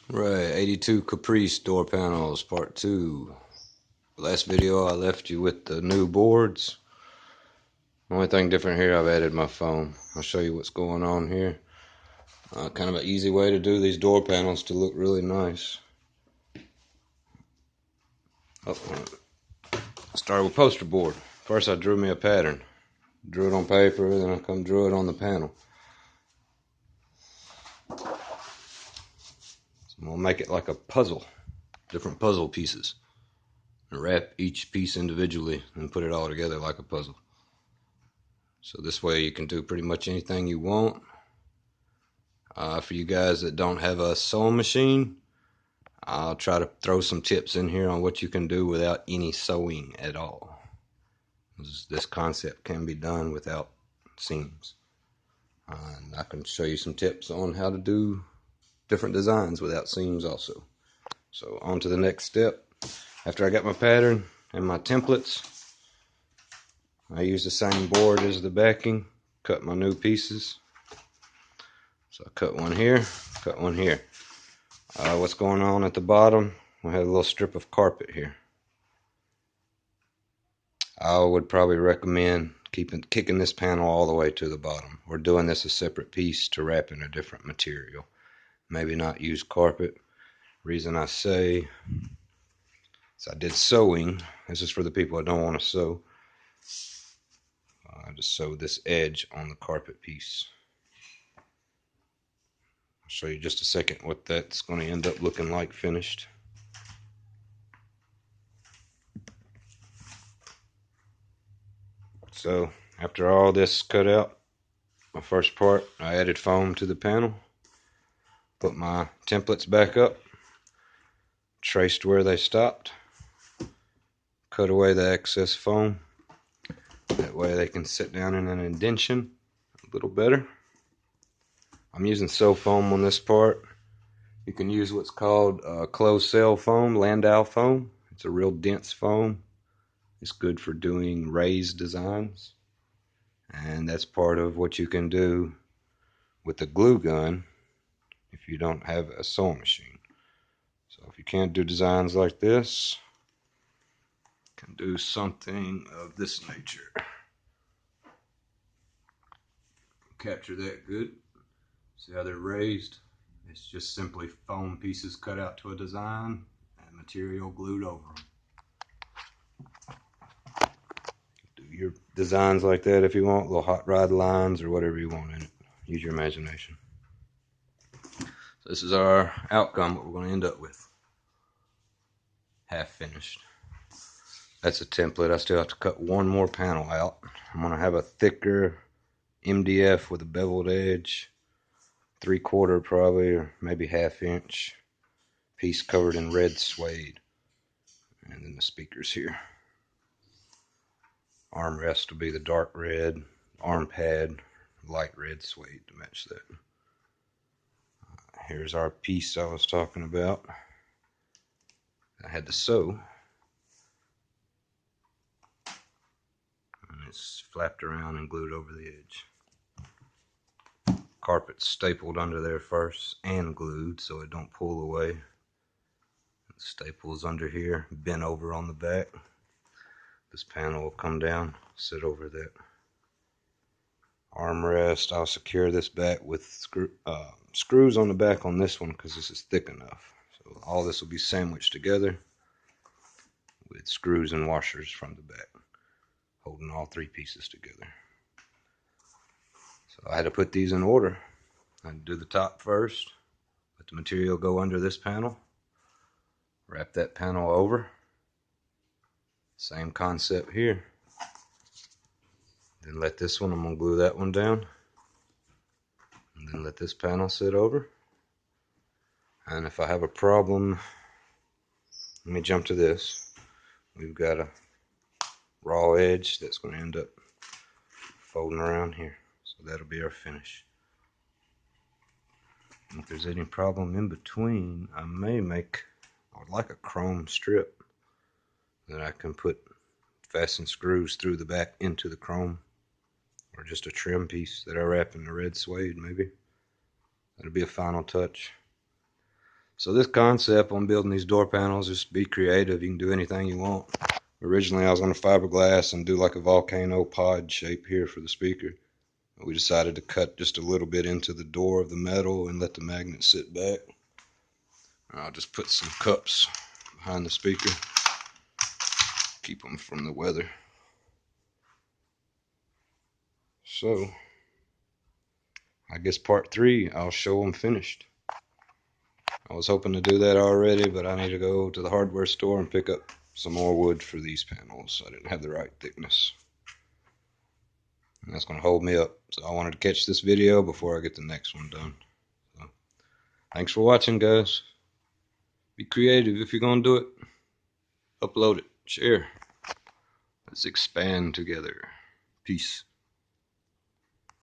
Right, 82 Caprice door panels, part 2. Last video I left you with the new boards. Only thing different here, I've added my foam. I'll show you what's going on here. Kind of an easy way to do these door panels to look really nice. I started with poster board. First I drew me a pattern. Drew it on paper, then I come drew it on the panel. So I'm going to make it like a puzzle. Different puzzle pieces. And wrap each piece individually and put it all together like a puzzle. So this way you can do pretty much anything you want. For you guys that don't have a sewing machine, I'll try to throw some tips in here on what you can do without any sewing at all. This concept can be done without seams. And I can show you some tips on how to do different designs without seams also. So on to the next step. After I got my pattern and my templates, I use the same board as the backing, cut my new pieces. So I cut one here, cut one here. What's going on at the bottom? We have a little strip of carpet here. I would probably recommend kicking this panel all the way to the bottom, or doing this a separate piece to wrap in a different material. Maybe not use carpet. Reason I say is I did sewing. This is for the people that don't want to sew. I just sewed this edge on the carpet piece. I'll show you just a second what that's going to end up looking like finished. So after all this cut out, my first part, I added foam to the panel, put my templates back up, traced where they stopped, cut away the excess foam. That way they can sit down in an indentation a little better. I'm using sew foam on this part. You can use what's called closed cell foam, Landau foam. It's a real dense foam. It's good for doing raised designs. And that's part of what you can do with a glue gun if you don't have a sewing machine. So if you can't do designs like this, you can do something of this nature. Capture that good. See how they're raised? It's just simply foam pieces cut out to a design and material glued over them. Do your designs like that if you want, little hot rod lines or whatever you want in it. Use your imagination. So this is our outcome, what we're going to end up with. Half finished. That's a template. I still have to cut one more panel out. I'm going to have a thicker MDF with a beveled edge, 3/4 probably, or maybe 1/2 inch piece covered in red suede. And then the speakers here. Armrest will be the dark red, arm pad, light red suede to match that. Here's our piece I was talking about. I had to sew. And it's flapped around and glued over the edge. Carpet's stapled under there first and glued so it don't pull away. The staples under here, bent over on the back. This panel will come down, sit over that. Armrest, I'll secure this back with screws on the back on this one because this is thick enough. So all this will be sandwiched together with screws and washers from the back, holding all three pieces together. So I had to put these in order. I had to do the top first, let the material go under this panel, wrap that panel over. Same concept here. Then let this one, I'm going to glue that one down. And then let this panel sit over. And if I have a problem, let me jump to this. We've got a raw edge that's going to end up folding around here. So that'll be our finish. And if there's any problem in between, I would like a chrome strip that I can fasten screws through the back into the chrome. Or just a trim piece that I wrap in the red suede maybe. That'll be a final touch. So this concept on building these door panels is to be creative. You can do anything you want. Originally I was going to fiberglass and do like a volcano pod shape here for the speaker. We decided to cut just a little bit into the door of the metal and let the magnet sit back. I'll just put some cups behind the speaker, keep them from the weather. So I guess part 3 I'll show them finished. I was hoping to do that already, but I need to go to the hardware store and pick up some more wood for these panels. I didn't have the right thickness. And that's going to hold me up. So I wanted to catch this video before I get the next one done. So, thanks for watching, guys. Be creative if you're going to do it. Upload it. Share. Let's expand together. Peace.